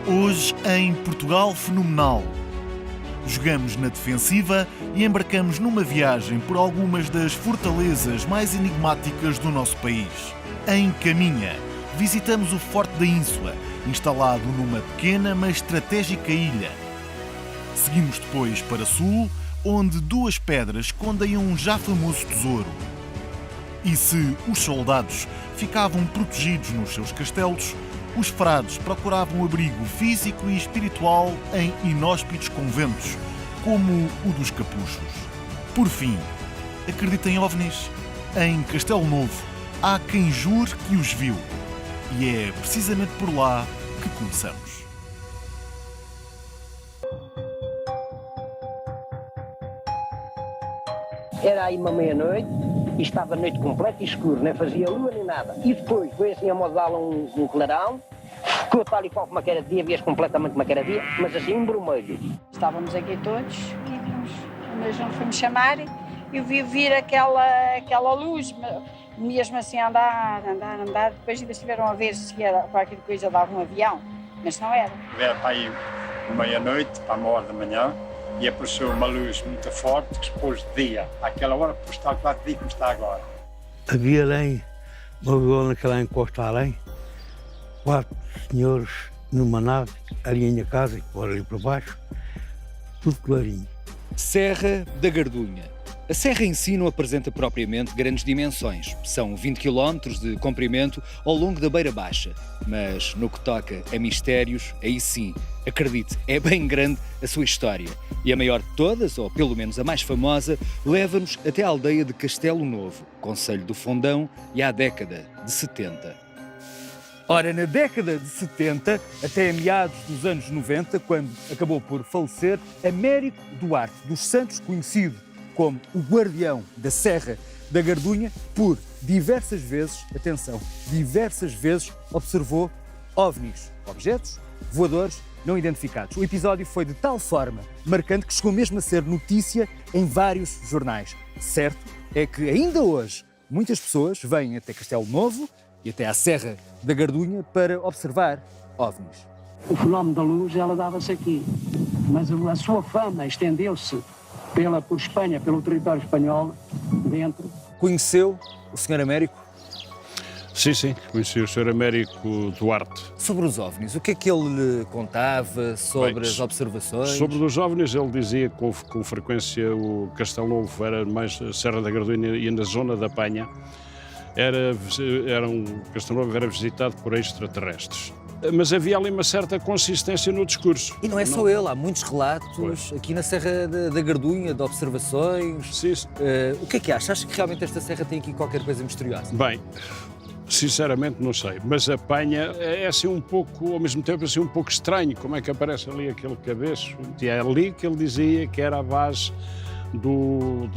Hoje em Portugal Fenomenal. Jogamos na defensiva e embarcamos numa viagem por algumas das fortalezas mais enigmáticas do nosso país. Em Caminha, visitamos o Forte da Ínsula, instalado numa pequena mas estratégica ilha. Seguimos depois para sul, onde duas pedras escondem um já famoso tesouro. E se os soldados ficavam protegidos nos seus castelos, os frades procuravam abrigo físico e espiritual em inóspitos conventos, como o dos Capuchos. Por fim, acredita em OVNIs? Em Castelo Novo, há quem jure que os viu. E é precisamente por lá que começamos. Era aí uma meia-noite e estava a noite completa e escuro, nem fazia lua nem nada. E depois foi assim a modá-la um clarão, ficou tal e qual como era dia, vias completamente como era dia, mas assim um brumelho. Estávamos aqui todos e vimos, mas não fomos chamar e eu vi vir aquela luz, mesmo assim andar, depois ainda estiveram a ver se era qualquer coisa dava um avião, mas não era. Era para aí meia-noite, para 1h da manhã, e apareceu uma luz muito forte que se pôs de dia. Àquela hora pôs estar quase dia como está agora. Havia além, uma viola naquela encosta além, 4 senhores numa nave, ali em minha casa, e por ali por baixo, tudo clarinho. Serra da Gardunha. A serra em si não apresenta propriamente grandes dimensões. São 20 km de comprimento ao longo da Beira Baixa. Mas no que toca a mistérios, aí sim, acredite, é bem grande a sua história. E a maior de todas, ou pelo menos a mais famosa, leva-nos até a aldeia de Castelo Novo, concelho do Fundão, e à década de 70. Ora, na década de 70, até a meados dos anos 90, quando acabou por falecer, Américo Duarte dos Santos, conhecido como o guardião da Serra da Gardunha, por diversas vezes, atenção, diversas vezes observou OVNIs, objetos voadores não identificados. O episódio foi de tal forma marcante que chegou mesmo a ser notícia em vários jornais. Certo é que ainda hoje muitas pessoas vêm até Castelo Novo e até à Serra da Gardunha para observar OVNIs. O fenómeno da luz, ela dava-se aqui, mas a sua fama estendeu-se por Espanha, pelo território espanhol, dentro. Conheceu o Sr. Américo? Sim, conheci o Sr. Américo Duarte. Sobre os OVNIs, o que é que ele lhe contava sobre as observações? Sobre os OVNIs, ele dizia que com frequência o Castelo Novo era mais a Serra da Gardunha e na zona da Penha, Castelo Novo era visitado por extraterrestres. Mas havia ali uma certa consistência no discurso. E não é só ele, há muitos relatos aqui na Serra da Gardunha, de observações. Sim. O que é que acha? Acha que realmente esta serra tem aqui qualquer coisa misteriosa? Bem, sinceramente não sei, mas a Penha é assim um pouco, ao mesmo tempo assim um pouco estranho, como é que aparece ali aquele cabeço. E é ali que ele dizia que era a base do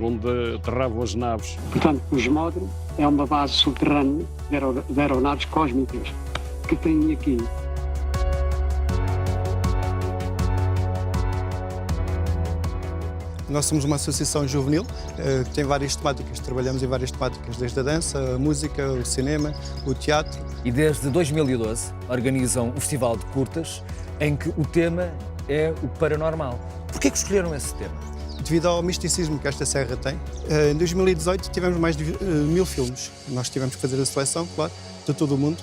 onde aterravam as naves. Portanto, o Esmodro é uma base subterrânea de aeronaves cósmicas que tem aqui. Nós somos uma associação juvenil que tem várias temáticas, trabalhamos em várias temáticas, desde a dança, a música, o cinema, o teatro. E desde 2012 organizam um festival de curtas em que o tema é o paranormal. Porquê que escolheram esse tema? Devido ao misticismo que esta serra tem, em 2018 tivemos mais de 1000 filmes. Nós tivemos que fazer a seleção, claro, de todo o mundo.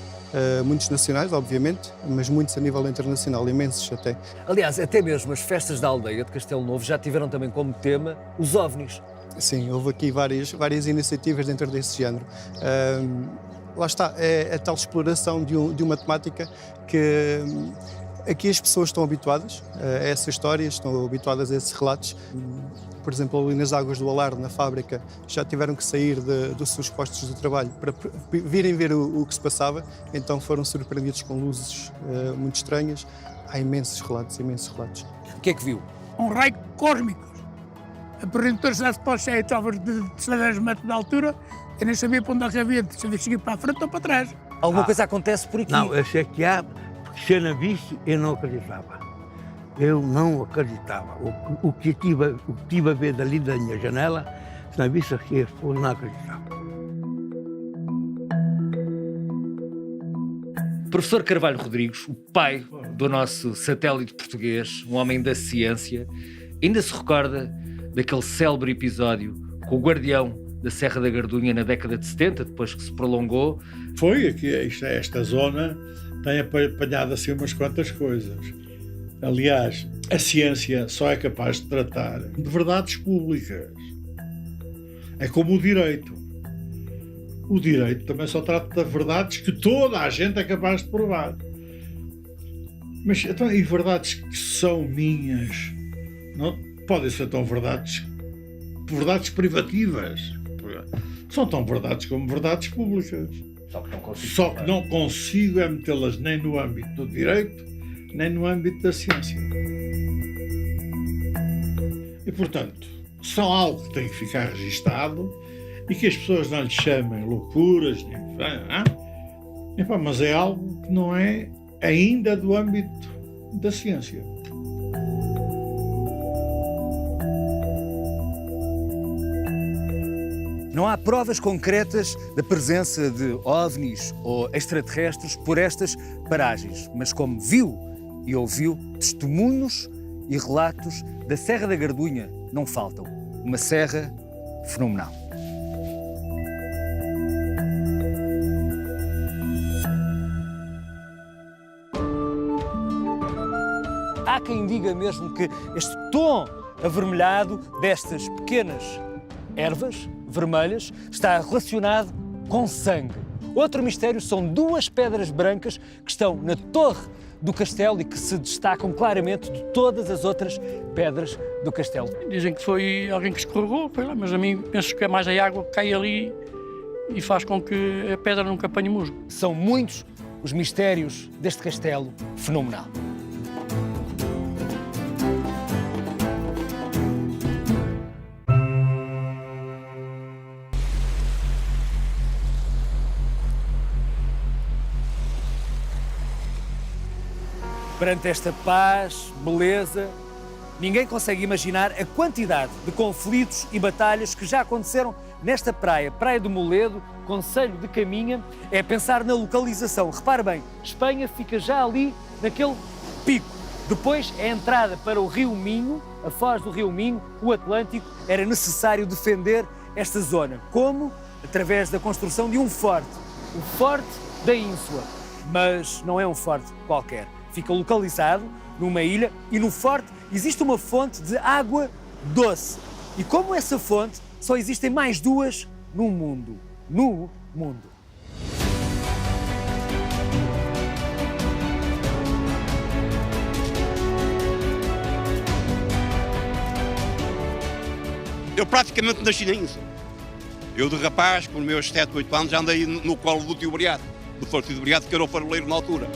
Muitos nacionais, obviamente, mas muitos a nível internacional, imensos até. Aliás, até mesmo as festas da aldeia de Castelo Novo já tiveram também como tema os OVNIs. Sim, houve aqui várias iniciativas dentro desse género. Lá está, é a tal exploração de uma temática que aqui as pessoas estão habituadas a essas histórias, estão habituadas a esses relatos. Por exemplo, ali nas águas do Alarde, na fábrica, já tiveram que sair dos seus postos de trabalho para virem ver o que se passava, então foram surpreendidos com luzes muito estranhas. Há imensos relatos. O que é que viu? Um raio cósmico. Apresentou-se às postas, estava de cidadãos metros de altura, eu nem sabia para onde é que havia, sabia seguir para a frente ou para trás. Alguma coisa acontece por aqui? Não, eu sei que há, porque se eu não visse, eu não acreditava. Eu não acreditava. O que tive a ver dali da minha janela, se não visse aqui, eu não acreditava. Professor Carvalho Rodrigues, o pai do nosso satélite português, um homem da ciência, ainda se recorda daquele célebre episódio com o guardião da Serra da Gardunha na década de 70, depois que se prolongou? Foi aqui, esta zona tem apanhado assim umas quantas coisas. Aliás, a ciência só é capaz de tratar de verdades públicas. É como o direito. O direito também só trata de verdades que toda a gente é capaz de provar. Mas então, e verdades que são minhas? Não podem ser tão verdades privativas. São tão verdades como verdades públicas. Só que não consigo é metê-las nem no âmbito do direito, nem no âmbito da ciência. E, portanto, são algo que tem que ficar registado e que as pessoas não lhe chamem loucuras, mas é algo que não é ainda do âmbito da ciência. Não há provas concretas da presença de OVNIs ou extraterrestres por estas paragens, mas como viu e ouviu, testemunhos e relatos da Serra da Gardunha não faltam. Uma serra fenomenal. Há quem diga mesmo que este tom avermelhado destas pequenas ervas vermelhas está relacionado com sangue. Outro mistério são duas pedras brancas que estão na torre do castelo e que se destacam claramente de todas as outras pedras do castelo. Dizem que foi alguém que escorregou, foi lá, mas a mim penso que é mais a água que cai ali e faz com que a pedra nunca apanhe musgo. São muitos os mistérios deste castelo fenomenal. Perante esta paz, beleza, ninguém consegue imaginar a quantidade de conflitos e batalhas que já aconteceram nesta praia, Praia do Moledo, concelho de Caminha. É pensar na localização. Repare bem, Espanha fica já ali naquele pico. Depois é a entrada para o Rio Minho, a foz do Rio Minho, o Atlântico. Era necessário defender esta zona. Como? Através da construção de um forte, o Forte da Ínsula. Mas não é um forte qualquer. Fica localizado numa ilha e no forte existe uma fonte de água doce. E como essa fonte, só existem mais duas no mundo. No mundo. Eu praticamente nasci na Ínsula. Eu de rapaz, com os meus 7, 8 anos, já andei no colo do tio Briado, do Forte do Briado, que era o faroleiro na altura.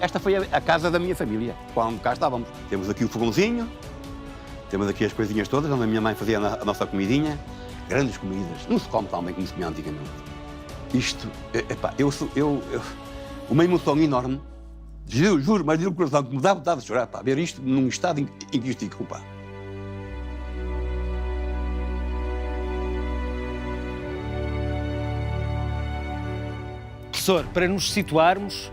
Esta foi a casa da minha família, quando cá estávamos. Temos aqui o fogãozinho, temos aqui as coisinhas todas, onde a minha mãe fazia a nossa comidinha. Grandes comidas, não se come tão bem como se comia antigamente. Isto, uma emoção enorme, juro, mas de um coração que me dá vontade de chorar, ver isto num estado em que isto fica, pá. Professor, para nos situarmos,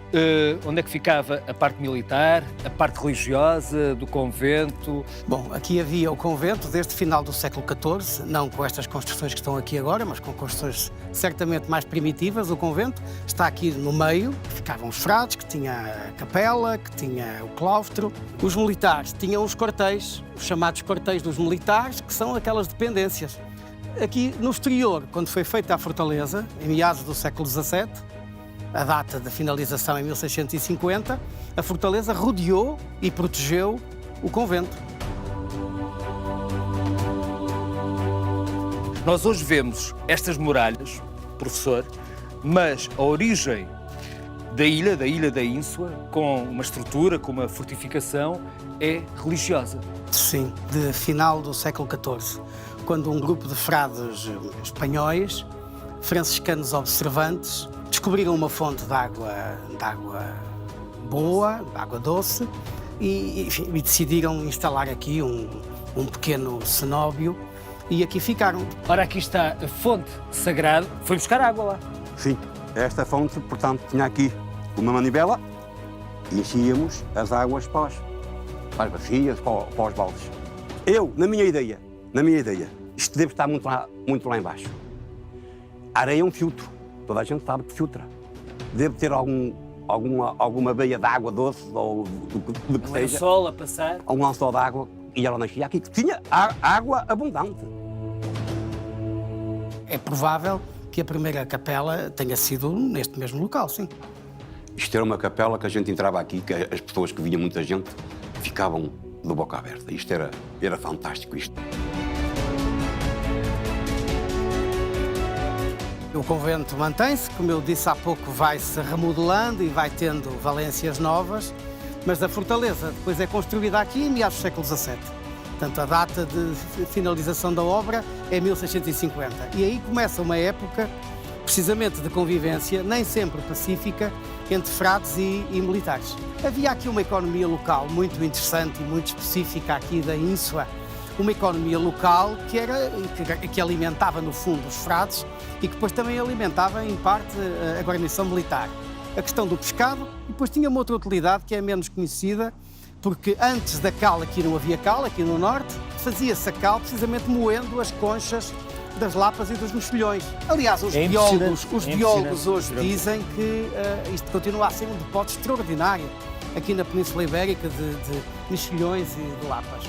onde é que ficava a parte militar, a parte religiosa do convento? Bom, aqui havia o convento desde o final do século XIV, não com estas construções que estão aqui agora, mas com construções certamente mais primitivas. O convento está aqui no meio, ficavam os frades, que tinha a capela, que tinha o claustro. Os militares tinham os quartéis, os chamados quartéis dos militares, que são aquelas dependências. Aqui no exterior, quando foi feita a fortaleza, em meados do século XVII, a data da finalização em 1650, a fortaleza rodeou e protegeu o convento. Nós hoje vemos estas muralhas, professor, mas a origem da ilha da Ínsula, com uma estrutura, com uma fortificação, é religiosa. Sim, de final do século XIV, quando um grupo de frades espanhóis, franciscanos observantes, descobriram uma fonte de água boa, água doce, e decidiram instalar aqui um pequeno cenóbio e aqui ficaram. Ora, aqui está a fonte sagrada. Foi buscar água lá. Sim, esta fonte, portanto, tinha aqui uma manivela e enchíamos as águas para as bacias, para os baldes. Eu, na minha ideia, isto deve estar muito lá embaixo. A areia é um filtro, toda a gente sabe que filtra. Deve ter alguma beia de água doce ou do que seja. Um lençol a passar. Um lençol de água e ela nascia aqui, que tinha água abundante. É provável que a primeira capela tenha sido neste mesmo local, sim. Isto era uma capela que a gente entrava aqui, que as pessoas que vinham, muita gente, ficavam de boca aberta. Isto era fantástico, isto. O convento mantém-se, como eu disse há pouco, vai-se remodelando e vai tendo valências novas, mas a fortaleza depois é construída aqui em meados do século XVII. Portanto, a data de finalização da obra é 1650. E aí começa uma época, precisamente, de convivência, nem sempre pacífica, entre frades e militares. Havia aqui uma economia local muito interessante e muito específica aqui da Ínsula. Uma economia local que alimentava, no fundo, os frades e que depois também alimentava, em parte, a guarnição militar. A questão do pescado, e depois tinha uma outra utilidade que é menos conhecida, porque antes da cal, aqui não havia cal, aqui no norte, fazia-se a cal precisamente moendo as conchas das lapas e dos mexilhões. Aliás, os biólogos hoje dizem que isto continua a ser um depósito extraordinário aqui na Península Ibérica de mexilhões e de lapas.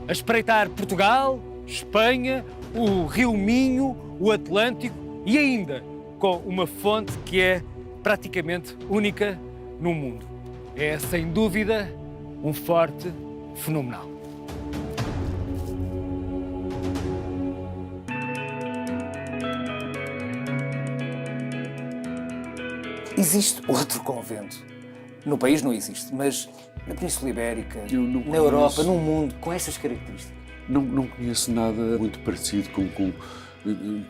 A espreitar Portugal, Espanha, o Rio Minho, o Atlântico e ainda com uma fonte que é praticamente única no mundo. É, sem dúvida, um forte fenomenal. Existe outro convento. No país não existe, mas na Península Ibérica, na Europa, no mundo, com estas características. Não conheço nada muito parecido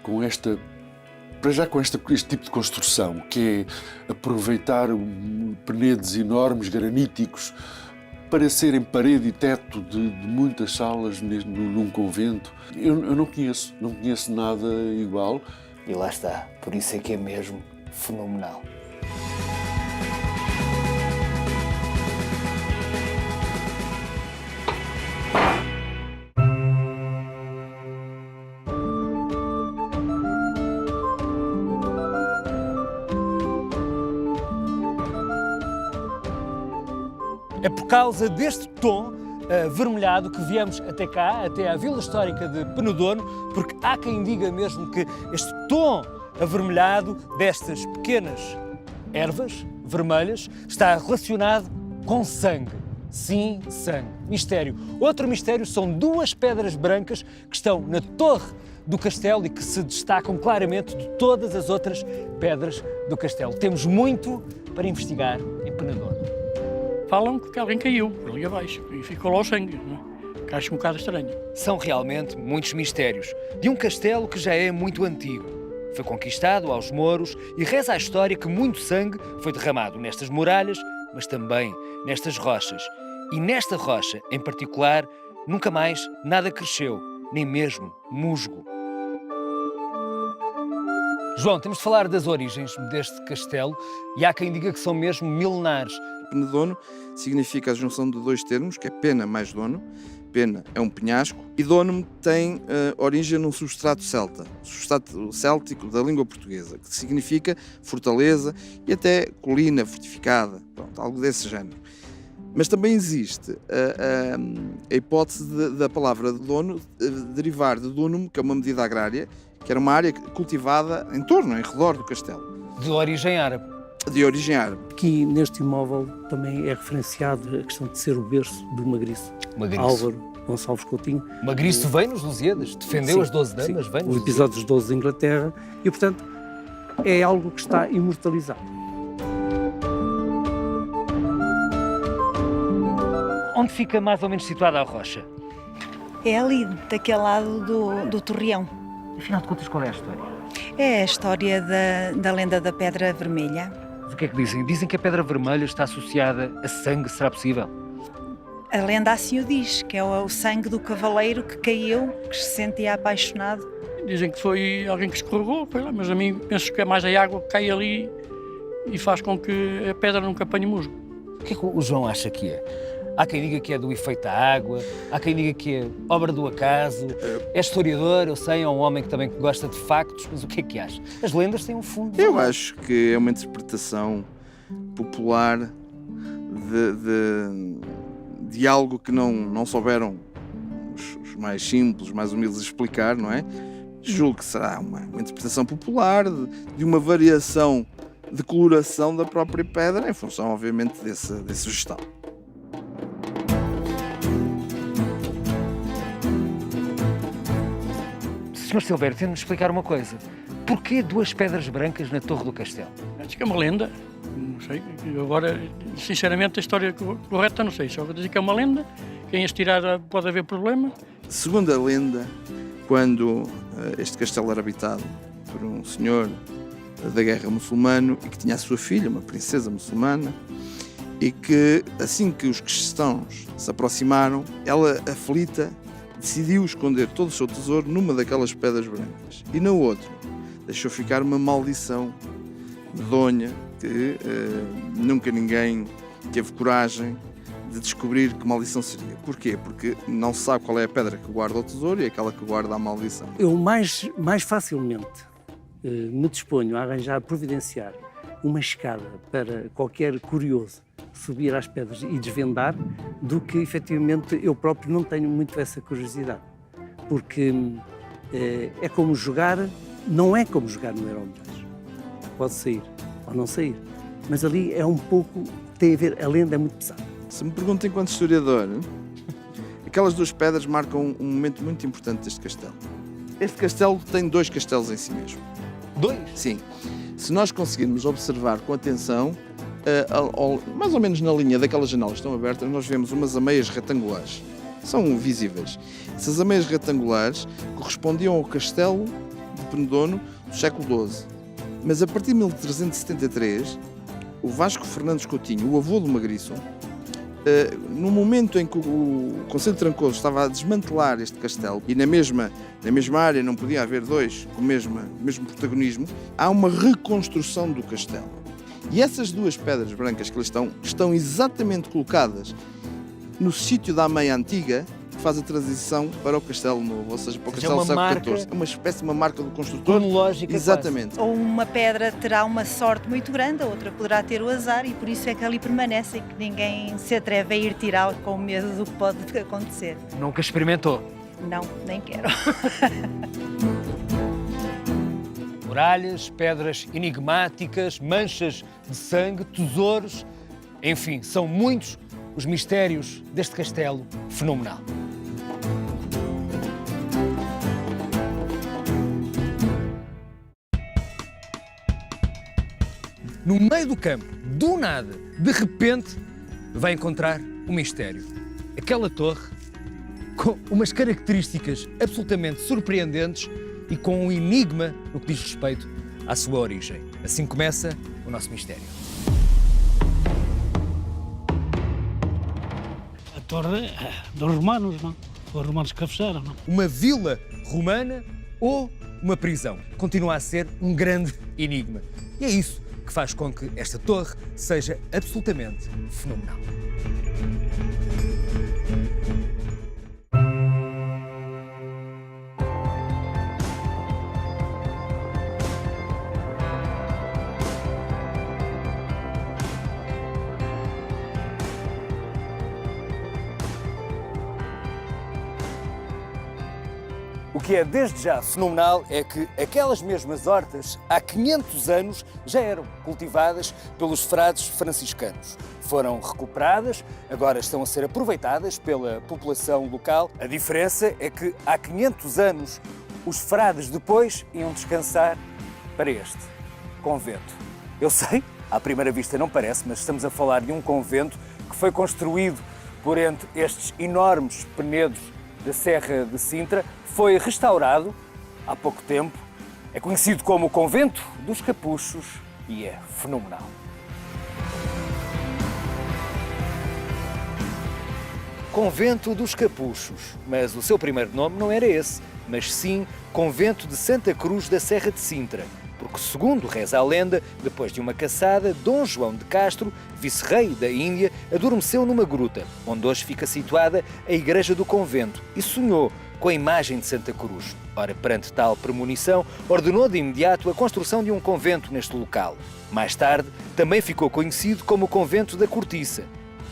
com esta... Para já com este tipo de construção, que é aproveitar penedos enormes, graníticos, para serem parede e teto de muitas salas num convento. Eu não conheço nada igual. E lá está, por isso é que é mesmo fenomenal. É por causa deste tom avermelhado que viemos até cá, até à Vila Histórica de Penedono, porque há quem diga mesmo que este tom avermelhado destas pequenas ervas vermelhas está relacionado com sangue. Sim, sangue. Mistério. Outro mistério são duas pedras brancas que estão na torre do castelo e que se destacam claramente de todas as outras pedras do castelo. Temos muito para investigar em Penedono. Falam que alguém caiu por ali abaixo e ficou lá o sangue, não é? Que acho um bocado estranho. São realmente muitos mistérios de um castelo que já é muito antigo. Foi conquistado aos mouros e reza a história que muito sangue foi derramado nestas muralhas, mas também nestas rochas. E nesta rocha, em particular, nunca mais nada cresceu, nem mesmo musgo. João, temos de falar das origens deste castelo e há quem diga que são mesmo milenares. Penedono significa a junção de dois termos, que é pena mais dono. Pena é um penhasco e dono tem origem num substrato celta, substrato céltico da língua portuguesa, que significa fortaleza e até colina fortificada, pronto, algo desse género. Mas também existe a hipótese da palavra dono derivar de donum, que é uma medida agrária, que era uma área cultivada em torno, em redor do castelo. De origem árabe. De origem árabe. Aqui neste imóvel também é referenciado a questão de ser o berço do magriço. Álvaro Gonçalves Coutinho. Magriço veio nos Lusíadas, defendeu as 12 damas, veio nos o episódio dos 12 de Inglaterra e, portanto, é algo que está imortalizado. Onde fica mais ou menos situada a rocha? É ali, daquele lado do Torreão. Afinal de contas, qual é a história? É a história da lenda da Pedra Vermelha. Mas o que é que dizem? Dizem que a Pedra Vermelha está associada a sangue, será possível? A lenda assim o diz, que é o sangue do cavaleiro que caiu, que se sentia apaixonado. Dizem que foi alguém que escorregou, mas a mim penso que é mais a água que cai ali e faz com que a pedra nunca apanhe musgo. O que é que o João acha que é? Há quem diga que é do efeito da água, há quem diga que é obra do acaso. É historiador, eu sei, é um homem que também gosta de factos, mas o que é que acha? As lendas têm um fundo. Eu acho que é uma interpretação popular de algo que não souberam os mais simples, mais humildes explicar, não é? Julgo que será uma interpretação popular de uma variação de coloração da própria pedra, em função, obviamente, desse vegetal. Sr. Silvério, tente-nos explicar uma coisa. Porquê 2 pedras brancas na Torre do Castelo? Acho que é uma lenda, não sei. Agora, sinceramente, a história correta não sei. Só vou dizer que é uma lenda. Quem as tirar pode haver problema. Segundo a lenda, quando este castelo era habitado por um senhor da guerra muçulmano e que tinha a sua filha, uma princesa muçulmana, e que assim que os cristãos se aproximaram, ela, aflita, decidiu esconder todo o seu tesouro numa daquelas pedras brancas e na outra deixou ficar uma maldição medonha que nunca ninguém teve coragem de descobrir que maldição seria. Porquê? Porque não se sabe qual é a pedra que guarda o tesouro e aquela que guarda a maldição. Eu mais facilmente me disponho a arranjar, providenciar uma escada para qualquer curioso subir às pedras e desvendar, do que efetivamente eu próprio não tenho muito essa curiosidade. Porque é como jogar, não é como jogar no Euromilhões. Pode sair ou não sair, mas ali é um pouco, tem a ver, a lenda é muito pesada. Se me perguntam enquanto historiador, aquelas 2 pedras marcam um momento muito importante deste castelo. Este castelo tem 2 castelos em si mesmo. 2? Sim. Se nós conseguirmos observar com atenção, mais ou menos na linha daquelas janelas que estão abertas, nós vemos umas ameias retangulares. São visíveis. Essas ameias retangulares correspondiam ao castelo de Penedono do século XII. Mas a partir de 1373, o Vasco Fernandes Coutinho, o avô do Magriço, no momento em que o Conselho de Trancoso estava a desmantelar este castelo e na mesma área não podia haver 2 com o mesmo protagonismo, há uma reconstrução do castelo. E essas 2 pedras brancas que ali estão exatamente colocadas no sítio da ameia antiga, que faz a transição para o castelo novo, ou seja, para o castelo do século XIV. É uma espécie de uma marca do construtor. Cronológica. Exatamente. Ou uma pedra terá uma sorte muito grande, a outra poderá ter o azar, e por isso é que ali permanece e que ninguém se atreve a ir tirá-la com medo do que pode acontecer. Nunca experimentou? Não, nem quero. Muralhas, pedras enigmáticas, manchas de sangue, tesouros, enfim, são muitos os mistérios deste castelo fenomenal. No meio do campo, do nada, de repente, vai encontrar um mistério. Aquela torre com umas características absolutamente surpreendentes e com um enigma no que diz respeito à sua origem. Assim começa o nosso mistério. A torre dos romanos, não? Os romanos que a fizeram, não? Uma vila romana ou uma prisão? Continua a ser um grande enigma. E é isso que faz com que esta torre seja absolutamente fenomenal. O que é desde já fenomenal é que aquelas mesmas hortas, há 500 anos, já eram cultivadas pelos frades franciscanos. Foram recuperadas, agora estão a ser aproveitadas pela população local. A diferença é que há 500 anos os frades depois iam descansar para este convento. Eu sei, à primeira vista não parece, mas estamos a falar de um convento que foi construído por entre estes enormes penedos da Serra de Sintra, foi restaurado há pouco tempo, É conhecido como o Convento dos Capuchos e é fenomenal. Convento dos Capuchos, mas o seu primeiro nome não era esse, mas sim Convento de Santa Cruz da Serra de Sintra, porque, segundo reza a lenda, depois de uma caçada, Dom João de Castro, vice-rei da Índia, adormeceu numa gruta, onde hoje fica situada a igreja do convento, e sonhou com a imagem de Santa Cruz. Ora, perante tal premonição, ordenou de imediato a construção de um convento neste local. Mais tarde, também ficou conhecido como o Convento da Cortiça,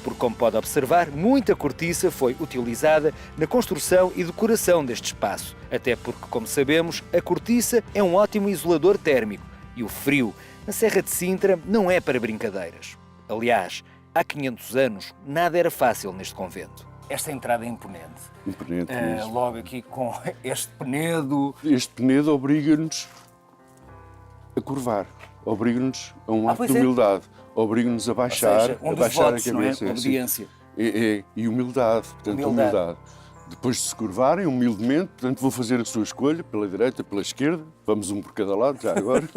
porque, como pode observar, muita cortiça foi utilizada na construção e decoração deste espaço, até porque, como sabemos, a cortiça é um ótimo isolador térmico e o frio na Serra de Sintra não é para brincadeiras. Aliás, há 500 anos nada era fácil neste convento. Esta entrada é imponente. Imponente mesmo. Logo aqui com este penedo. Este penedo obriga-nos a curvar, obriga-nos a um ato de humildade. Obriga-nos a baixar, seja, a baixar votos, a cabeça. não é? Obediência. E humildade, portanto, humildade. Depois de se curvarem, humildemente, portanto, vou fazer a sua escolha, pela direita, pela esquerda, vamos um por cada lado, já agora.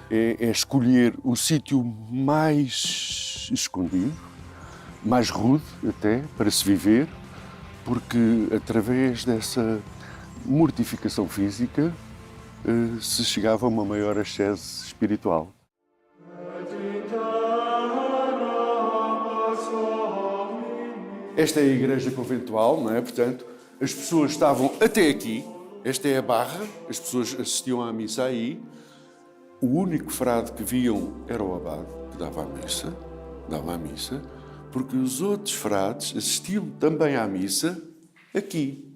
É escolher o sítio mais escondido, mais rude até, para se viver, porque através dessa mortificação física se chegava a uma maior ascese espiritual. Esta é a igreja conventual, não é? Portanto, as pessoas estavam até aqui, esta é a barra, as pessoas assistiam à missa aí. O único frade que viam era o abade, que dava a missa, porque os outros frades assistiam também à missa aqui,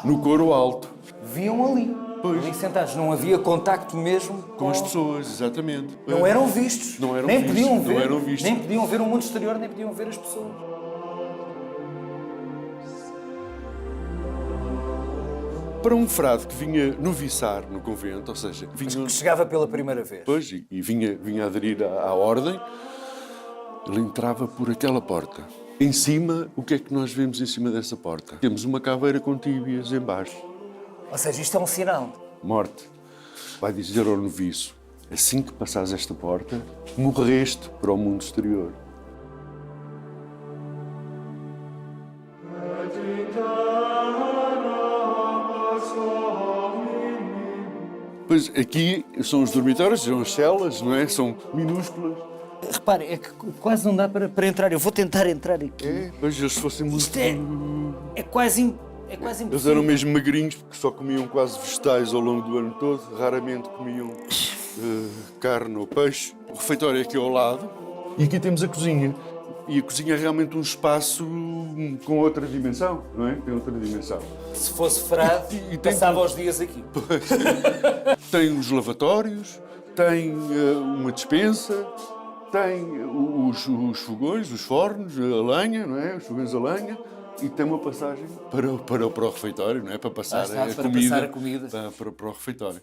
no coro alto. Viam ali, ali sentados, não havia contacto mesmo com as pessoas, exatamente. Não eram vistos, não eram nem vistos, podiam ver, não eram vistos. nem podiam ver o mundo exterior, nem podiam ver as pessoas. Para um frade que vinha noviçar no convento, ou seja, que chegava pela primeira vez. Pois, e vinha aderir à ordem, ele entrava por aquela porta. Em cima, o que é que nós vemos em cima dessa porta? Temos uma caveira com tíbias em baixo. Ou seja, isto é um sinal. Morte. Vai dizer ao noviço, assim que passares esta porta, morreste para o mundo exterior. Pois aqui são os dormitórios, são as celas, não é? São minúsculas. Repare, é que quase não dá para entrar. Eu vou tentar entrar aqui. Pois eles fossem muito... Isto é quase impossível. Eles eram mesmo magrinhos, porque só comiam quase vegetais ao longo do ano todo. Raramente comiam carne ou peixe. O refeitório é aqui ao lado. E aqui temos a cozinha. E a cozinha é realmente um espaço com outra dimensão, não é? Tem outra dimensão. Se fosse frade, passava os dias aqui. Tem os lavatórios, tem uma despensa, tem os fogões, os fornos, a lenha, não é? Os fogões a lenha. E tem uma passagem para o refeitório, não é? Para passar a comida. Para o refeitório.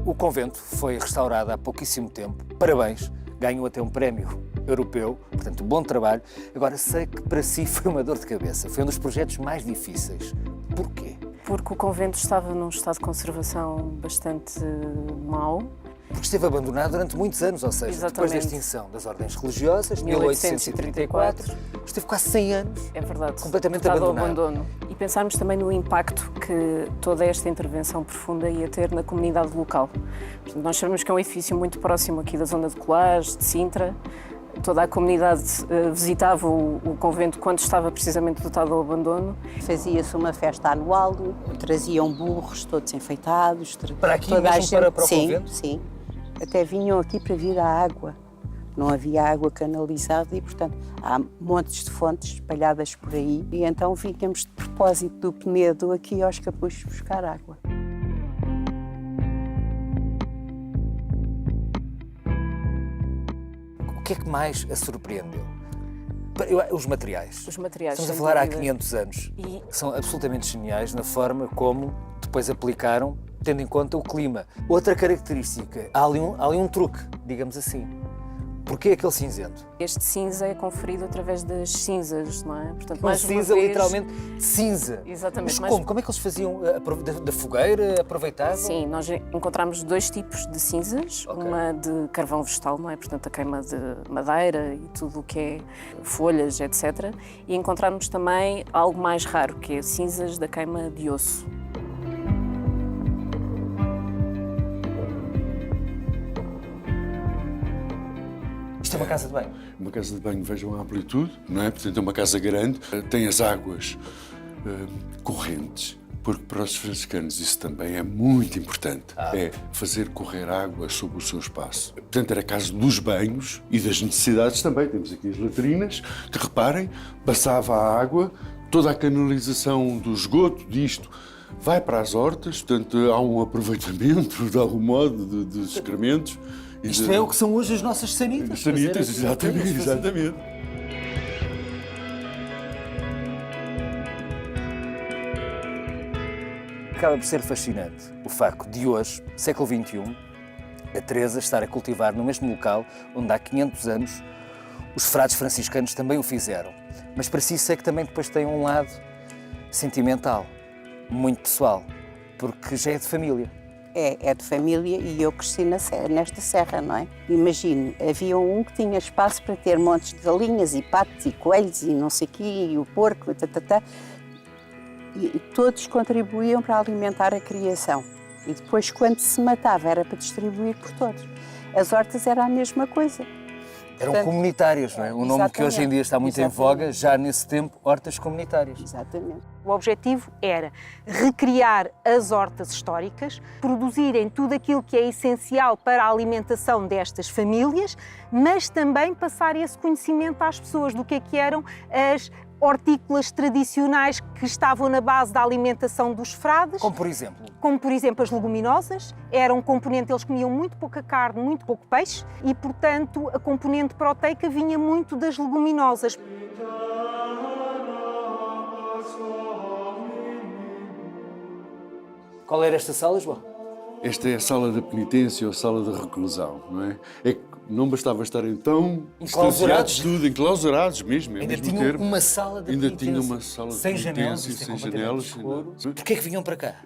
O convento foi restaurado há pouquíssimo tempo. Parabéns, ganhou até um prémio europeu, portanto, bom trabalho. Agora, sei que para si foi uma dor de cabeça, foi um dos projetos mais difíceis. Porquê? Porque o convento estava num estado de conservação bastante mau. Porque esteve abandonado durante muitos anos, ou seja, Exatamente. Depois da extinção das ordens religiosas, 1834, esteve quase 100 anos. É verdade. Completamente abandonado. abandonado. Abandono. E pensarmos também no impacto que toda esta intervenção profunda ia ter na comunidade local. Portanto, nós sabemos que é um edifício muito próximo aqui da zona de Colares, de Sintra. Toda a comunidade visitava o convento quando estava precisamente dotado ao abandono. Fazia-se uma festa anual, traziam burros todos enfeitados. Para aqui mesmo, para o convento? Sim. Até vinham aqui para vir a água. Não havia água canalizada e, portanto, há montes de fontes espalhadas por aí. E então vínhamos de propósito do Penedo aqui aos Capuchos buscar água. O que é que mais a surpreendeu? Os materiais. Os materiais. Estamos a falar há 500 anos. E são absolutamente geniais na forma como depois aplicaram, tendo em conta o clima. Outra característica, há ali um truque, digamos assim. Porquê aquele cinzento? Este cinza é conferido através das cinzas, não é? Portanto, Um cinza, literalmente cinza. Exatamente. Mas como é que eles faziam? Da fogueira? Aproveitavam? Sim, nós encontramos dois tipos de cinzas. Ok. Uma de carvão vegetal, não é? Portanto, a queima de madeira e tudo o que é folhas, etc. E encontramos também algo mais raro, que é cinzas da queima de osso. Isto é uma casa de banho? Uma casa de banho, vejam a amplitude, não é? Portanto, é uma casa grande, tem as águas correntes, porque para os franciscanos isso também é muito importante, é fazer correr água sobre o seu espaço. Portanto, era a casa dos banhos e das necessidades também. Temos aqui as latrinas, que reparem, passava a água, toda a canalização do esgoto disto vai para as hortas, portanto, há um aproveitamento, de algum modo, dos excrementos. Isto é o que são hoje as nossas sanitas. Sanitas, exatamente. Acaba por ser fascinante o facto de hoje, século XXI, a Teresa estar a cultivar no mesmo local onde há 500 anos os frades franciscanos também o fizeram. Mas para si isso é que também depois tem um lado sentimental, muito pessoal, porque já é de família. É de família e eu cresci nesta serra, não é? Imagine, havia um que tinha espaço para ter montes de galinhas e patos e coelhos e não sei o quê, e o porco, e todos contribuíam para alimentar a criação. E depois, quando se matava, era para distribuir por todos. As hortas era a mesma coisa. Eram Portanto, comunitárias, não é? O nome que hoje em dia está muito em voga, já nesse tempo, hortas comunitárias. Exatamente. O objetivo era recriar as hortas históricas, produzirem tudo aquilo que é essencial para a alimentação destas famílias, mas também passar esse conhecimento às pessoas do que eram as hortícolas tradicionais que estavam na base da alimentação dos frades. Como por exemplo? Como por exemplo as leguminosas. Era um componente, eles comiam muito pouca carne, muito pouco peixe e, portanto, a componente proteica vinha muito das leguminosas. Qual era esta sala, João? Esta é a sala da penitência ou a sala da reclusão, não é? É que não bastava estarem tão enclausurados, tudo, enclausurados mesmo. Ainda tinham uma sala de Ainda penitência. tinha uma sala de sem janelas, penitência, sem janelas. Porquê é que vinham para cá?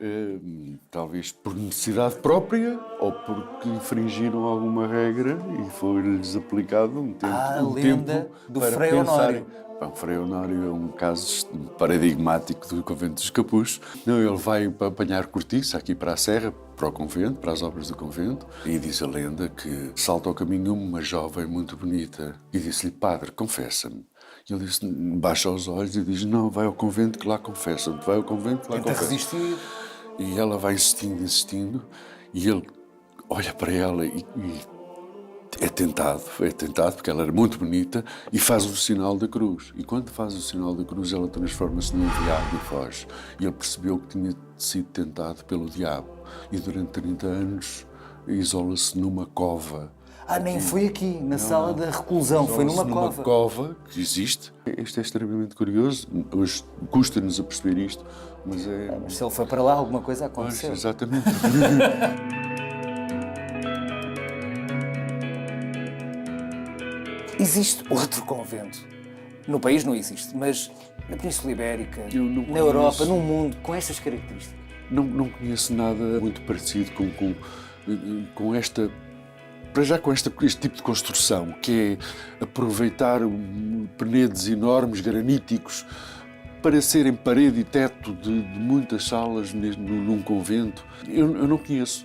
Talvez por necessidade própria ou porque infringiram alguma regra e foi-lhes aplicado um tempo. A lenda do Frei Honório. O Frei Honório é um caso paradigmático do convento dos Capuchos. Ele vai para apanhar cortiça aqui para a serra, para o convento, para as obras do convento, e diz a lenda que salta ao caminho uma jovem muito bonita e disse-lhe: Padre, confessa-me. E ele disse, baixa os olhos e diz: não, vai ao convento que lá confessa-me, vai ao convento que lá confessa-me. Tenta resistir. E ela vai insistindo, e ele olha para ela e é tentado porque ela era muito bonita e faz o sinal da cruz. E quando faz o sinal da cruz, ela transforma-se num diabo e foge. E ele percebeu que tinha sido tentado pelo diabo. E durante 30 anos isola-se numa cova. Nem foi aqui, na sala da reclusão, foi numa cova. Numa cova que existe. Isto é extremamente curioso. Hoje custa-nos a perceber isto, mas é... Mas se ele foi para lá, alguma coisa aconteceu. Pois, exatamente. Existe outro convento. No país não existe, mas na Península Ibérica, na conheço. Europa, no mundo, com estas características. Não conheço nada muito parecido com esta... Para já com este tipo de construção, que é aproveitar penedos enormes, graníticos, para serem parede e teto de muitas salas mesmo num convento. Eu não conheço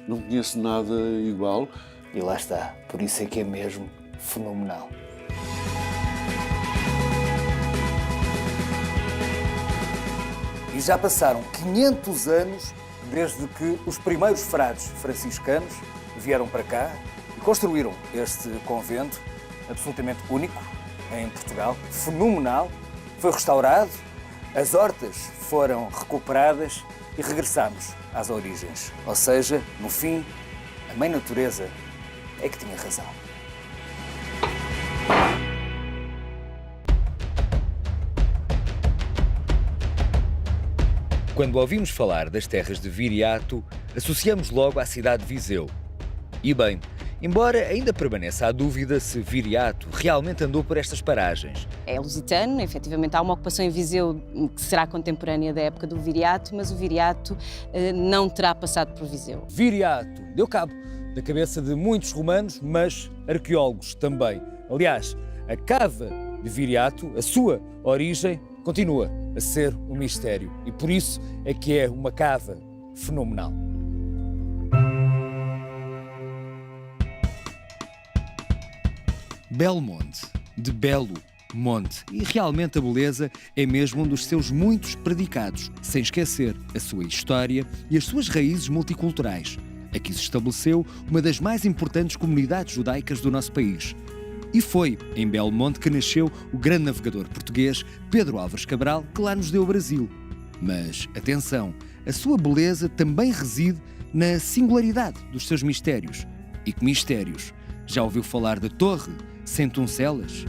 nada igual. E lá está, por isso é que é mesmo fenomenal. E já passaram 500 anos desde que os primeiros frades franciscanos vieram para cá e construíram este convento absolutamente único em Portugal, fenomenal. Foi restaurado, as hortas foram recuperadas e regressámos às origens. Ou seja, no fim, a Mãe Natureza é que tinha razão. Quando ouvimos falar das terras de Viriato, associamos logo à cidade de Viseu. E bem, embora ainda permaneça a dúvida se Viriato realmente andou por estas paragens. É lusitano, efetivamente há uma ocupação em Viseu que será contemporânea da época do Viriato, mas o Viriato não terá passado por Viseu. Viriato deu cabo da cabeça de muitos romanos, mas arqueólogos também. Aliás, a cava de Viriato, a sua origem, continua a ser um mistério e por isso é que é uma cava fenomenal. Belmonte, de belo monte, e realmente a beleza é mesmo um dos seus muitos predicados, sem esquecer a sua história e as suas raízes multiculturais. Aqui se estabeleceu uma das mais importantes comunidades judaicas do nosso país. E foi em Belmonte que nasceu o grande navegador português Pedro Álvares Cabral, que lá nos deu o Brasil. Mas, atenção, a sua beleza também reside na singularidade dos seus mistérios. E que mistérios? Já ouviu falar da Torre Sentuncelas?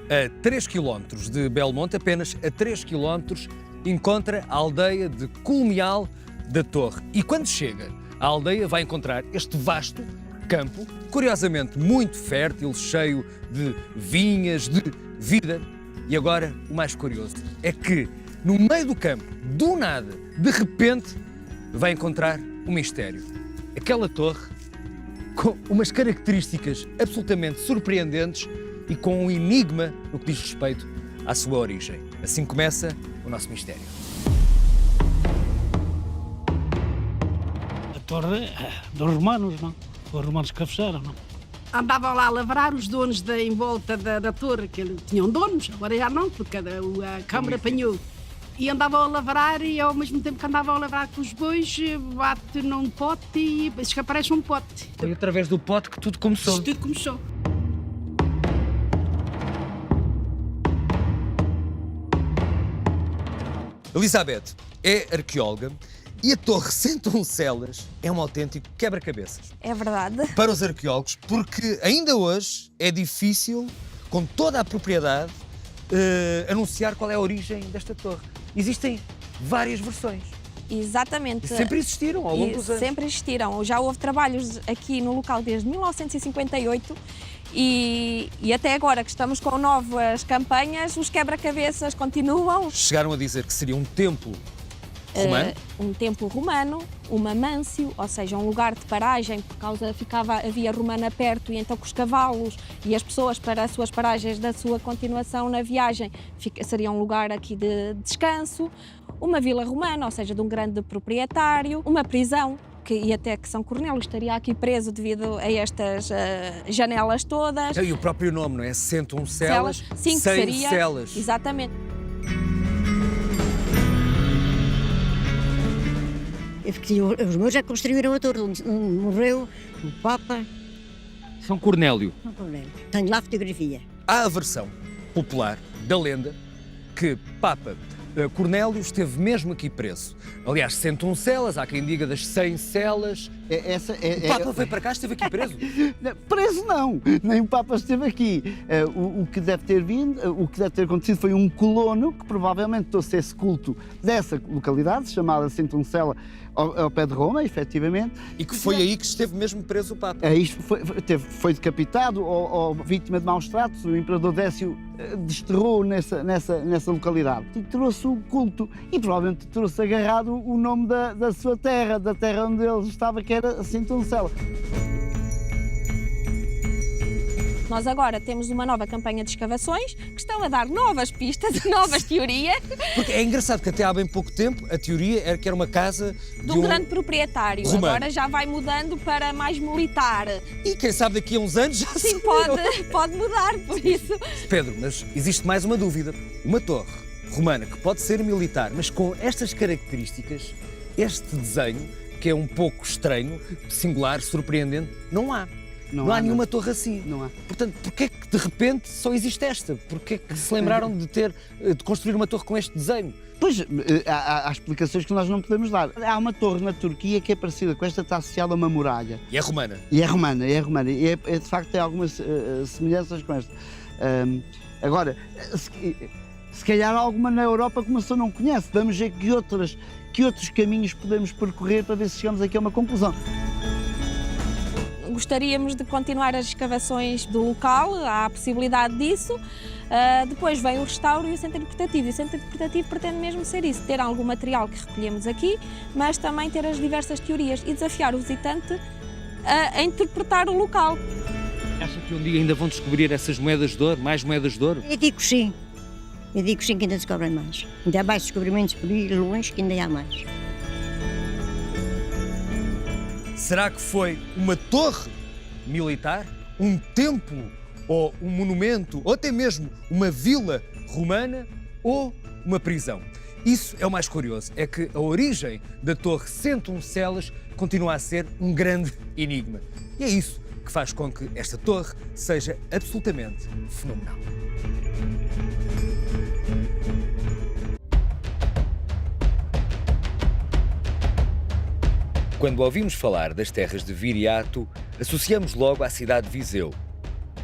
A 3 km de Belmonte, apenas a 3 km, encontra a aldeia de Culmeal da Torre. E quando chega, a aldeia vai encontrar este vasto campo, curiosamente muito fértil, cheio de vinhas, de vida. E agora, o mais curioso é que, no meio do campo, do nada, de repente, vai encontrar um mistério. Aquela torre com umas características absolutamente surpreendentes e com um enigma no que diz respeito à sua origem. Assim começa o nosso mistério. A torre dos romanos, não? Os romanos que a fecharam, não? Andavam lá a lavrar os donos em volta da torre, que tinham donos, agora já não, porque a Câmara apanhou. E andavam a lavrar e ao mesmo tempo que andavam a lavrar com os bois, bate num pote e desaparece um pote. Foi através do pote que tudo começou. Tudo começou. Elizabeth é arqueóloga e a Torre Sentuncelas é um autêntico quebra-cabeças. É verdade. Para os arqueólogos, porque ainda hoje é difícil, com toda a propriedade, anunciar qual é a origem desta torre. Existem várias versões. Exatamente. E sempre existiram ao longo dos anos. Sempre existiram. Já houve trabalhos aqui no local desde 1958 e até agora que estamos com novas campanhas, os quebra-cabeças continuam. Chegaram a dizer que seria um templo romano? Um templo romano, uma mâncio, ou seja, um lugar de paragem, por causa a via romana perto e então com os cavalos e as pessoas para as suas paragens da sua continuação na viagem seria um lugar aqui de descanso, uma vila romana, ou seja, de um grande proprietário, uma prisão, e até que São Cornélio estaria aqui preso devido a estas janelas todas. E o próprio nome, não é? Sentuncelas, sim, sem seria, celas. Exatamente. Os meus já construíram a torre, morreu o Papa. São Cornélio. São Cornélio. Tenho lá a fotografia. Há a versão popular da lenda que Papa Cornélio esteve mesmo aqui preso. Aliás, Sentuncelas, há quem diga das 100 celas. O Papa veio para cá, esteve aqui preso? Preso não, nem o Papa esteve aqui. O que deve ter vindo, o que deve ter acontecido foi um colono que provavelmente trouxe esse culto dessa localidade, chamada Sentuncela, ao pé de Roma, efetivamente. E que foi aí que esteve mesmo preso o Papa. Foi decapitado ou vítima de maus tratos. O imperador Décio desterrou nessa localidade. E trouxe o culto e provavelmente trouxe agarrado o nome da sua terra, da terra onde ele estava, que era Sentuncela. Nós agora temos uma nova campanha de escavações que estão a dar novas pistas, novas teorias. Porque é engraçado que até há bem pouco tempo a teoria era que era uma casa de um grande proprietário. Romano. Agora já vai mudando para mais militar. E quem sabe daqui a uns anos já sim, pode mudar, por isso. Pedro, mas existe mais uma dúvida. Uma torre romana que pode ser militar, mas com estas características, este desenho, que é um pouco estranho, singular, surpreendente, não há. Não há nenhuma torre assim. Não há. Portanto, porquê é que de repente só existe esta? Porquê é que se lembraram de construir uma torre com este desenho? Pois, há explicações que nós não podemos dar. Há uma torre na Turquia que é parecida com esta, está associada a uma muralha. E é romana. E é romana. E de facto tem algumas semelhanças com esta. Agora, se calhar alguma na Europa que uma pessoa não conhece. Vamos ver que outros caminhos podemos percorrer para ver se chegamos aqui a uma conclusão. gostaríamos de continuar as escavações do local, há a possibilidade disso. Depois vem o restauro e o centro interpretativo. E o centro interpretativo pretende mesmo ser isso, ter algum material que recolhemos aqui, mas também ter as diversas teorias e desafiar o visitante a interpretar o local. Acha que um dia ainda vão descobrir essas moedas de ouro, mais moedas de ouro? Eu digo sim. Eu digo sim que ainda descobrem mais. Ainda há mais descobrimentos por aí longe que ainda há mais. Será que foi uma torre militar, um templo ou um monumento, ou até mesmo uma vila romana ou uma prisão? Isso é o mais curioso, é que a origem da Torre 101 Celas continua a ser um grande enigma. E é isso que faz com que esta torre seja absolutamente fenomenal. Quando ouvimos falar das terras de Viriato, associamos logo à cidade de Viseu.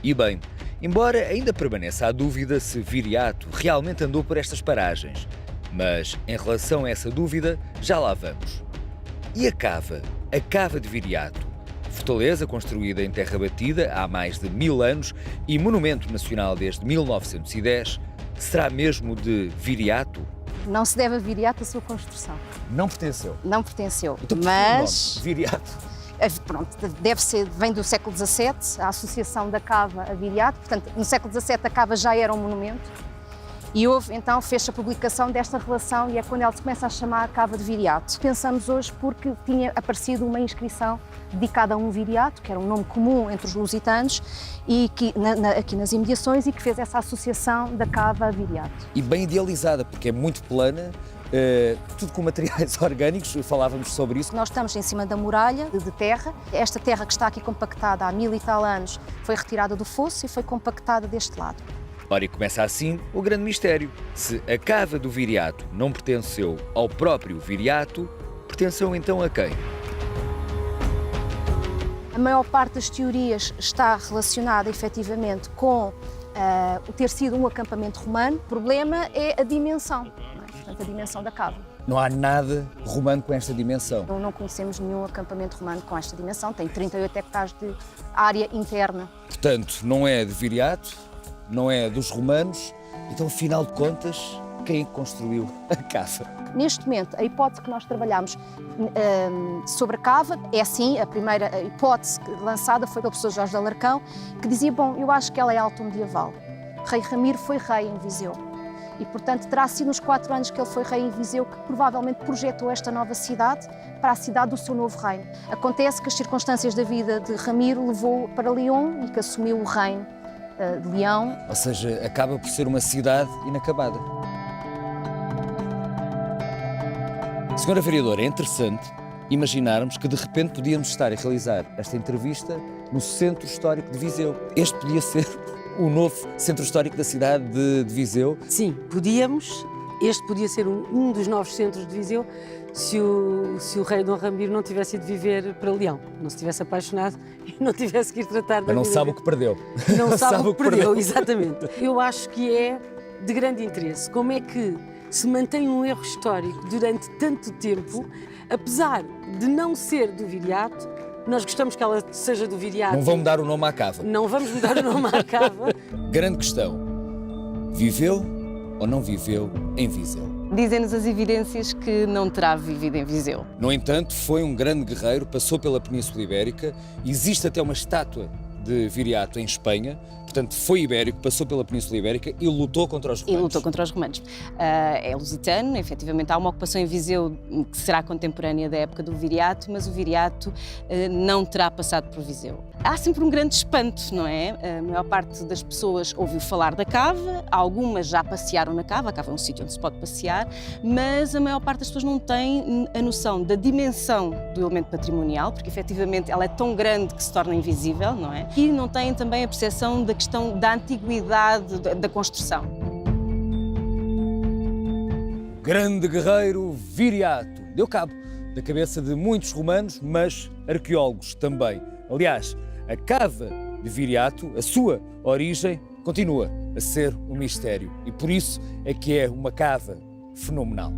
E bem, embora ainda permaneça a dúvida se Viriato realmente andou por estas paragens, mas em relação a essa dúvida, já lá vamos. E a cava de Viriato, fortaleza construída em terra batida há mais de 1000 anos e monumento nacional desde 1910, será mesmo de Viriato? Não se deve a Viriato a sua construção. Não pertenceu? Não pertenceu, então, mas... Viriato? Pronto, vem do século XVII, a associação da cava a Viriato. Portanto, no século XVII a cava já era um monumento e então fez-se a publicação desta relação e é quando ela se começa a chamar Cava de Viriato. Pensamos hoje porque tinha aparecido uma inscrição dedicada a um Viriato, que era um nome comum entre os lusitanos, e que, aqui nas imediações, e que fez essa associação da cava a Viriato. E bem idealizada, porque é muito plana, tudo com materiais orgânicos, falávamos sobre isso. Nós estamos em cima da muralha de terra. Esta terra que está aqui compactada há 1000 e tal anos foi retirada do fosso e foi compactada deste lado. Ora, e começa assim o grande mistério. Se a cava do Viriato não pertenceu ao próprio Viriato, pertenceu então a quem? A maior parte das teorias está relacionada efetivamente com o ter sido um acampamento romano. O problema é a dimensão, portanto, a dimensão da cava. Não há nada romano com esta dimensão. Não conhecemos nenhum acampamento romano com esta dimensão, tem 38 hectares de área interna. Portanto, não é de Viriato, não é dos romanos, então, afinal de contas, quem construiu a cava? Neste momento, a hipótese que nós trabalhamos sobre a cava é sim, a primeira hipótese lançada foi pelo professor Jorge de Alarcão, que dizia, bom, eu acho que ela é alto-medieval. Rei Ramiro foi rei em Viseu e, portanto, terá sido nos 4 anos que ele foi rei em Viseu que provavelmente projetou esta nova cidade para a cidade do seu novo reino. Acontece que as circunstâncias da vida de Ramiro levou para Leão e que assumiu o reino de Leão. Ou seja, acaba por ser uma cidade inacabada. Senhora Vereadora, é interessante imaginarmos que de repente podíamos estar a realizar esta entrevista no Centro Histórico de Viseu. Este podia ser o novo Centro Histórico da cidade de Viseu? Sim, podíamos. Este podia ser um dos novos centros de Viseu se o rei Dom Ramiro não tivesse ido viver para Leão, não se tivesse apaixonado e não tivesse que ir tratar da vida. Mas não sabe o que perdeu. Não sabe o que perdeu, exatamente. Eu acho que é de grande interesse. Como é que se mantém um erro histórico durante tanto tempo, apesar de não ser do Viriato, nós gostamos que ela seja do Viriato. Não vão mudar o nome à cava. Não vamos mudar o nome à cava. Grande questão. Viveu ou não viveu em Viseu? Dizem-nos as evidências que não terá vivido em Viseu. No entanto, foi um grande guerreiro, passou pela Península Ibérica, existe até uma estátua de Viriato em Espanha, portanto foi ibérico, passou pela Península Ibérica e lutou contra os romanos. E lutou contra os romanos. É lusitano, efetivamente há uma ocupação em Viseu que será contemporânea da época do Viriato, mas o Viriato não terá passado por Viseu. Há sempre um grande espanto, não é? A maior parte das pessoas ouviu falar da cava, algumas já passearam na cava, a cava é um sítio onde se pode passear, mas a maior parte das pessoas não tem a noção da dimensão do elemento patrimonial, porque efetivamente ela é tão grande que se torna invisível, não é? E não têm também a percepção da questão da antiguidade da construção. Grande guerreiro Viriato. Deu cabo da cabeça de muitos romanos, mas arqueólogos também. Aliás, a cava de Viriato, a sua origem, continua a ser um mistério. E por isso é que é uma cava fenomenal.